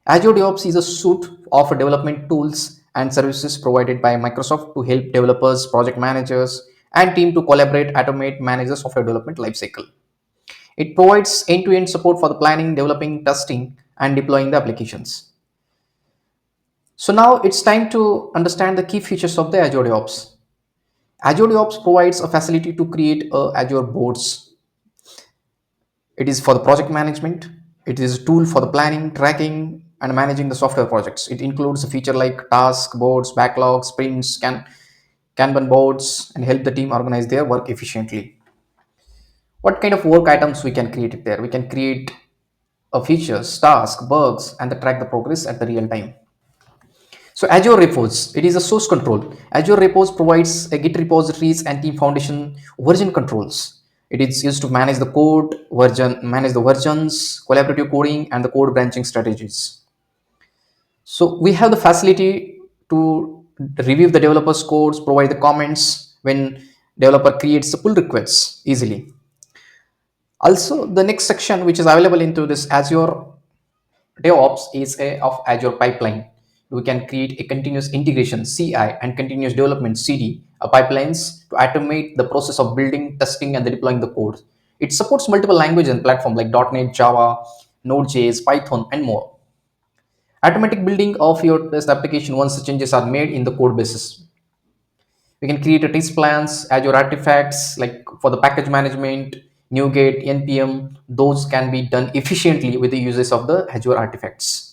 Azure DevOps is a suite of development tools and services provided by Microsoft to help developers, project managers, and team to collaborate, automate, manage the software development lifecycle. It provides end-to-end support for the planning, developing, testing, and deploying the applications. So now it's time to understand the key features of the Azure DevOps. Azure DevOps provides a facility to create Azure boards. It is for the project management. It is a tool for the planning, tracking, and managing the software projects. It includes a feature like task boards, backlogs, sprints, Kanban boards, and help the team organize their work efficiently. What kind of work items we can create it there? We can create features, tasks, bugs, and the track the progress at the real time. So Azure Repos, it is a source control. Azure Repos provides a Git repositories and team foundation version controls. It is used to manage the code version, manage the versions, collaborative coding, and the code branching strategies. So we have the facility to review the developer's codes, provide the comments when developer creates the pull requests easily. Also, the next section which is available into this Azure DevOps is a of Azure pipeline. We can create a continuous integration CI and continuous development CD pipelines to automate the process of building, testing, and deploying the code. It supports multiple languages and platforms like .NET, Java, Node.js, Python, and more. Automatic building of your test application once the changes are made in the code basis. We can create a test plans, Azure artifacts like for the package management, NuGet, NPM. Those can be done efficiently with the uses of the Azure artifacts.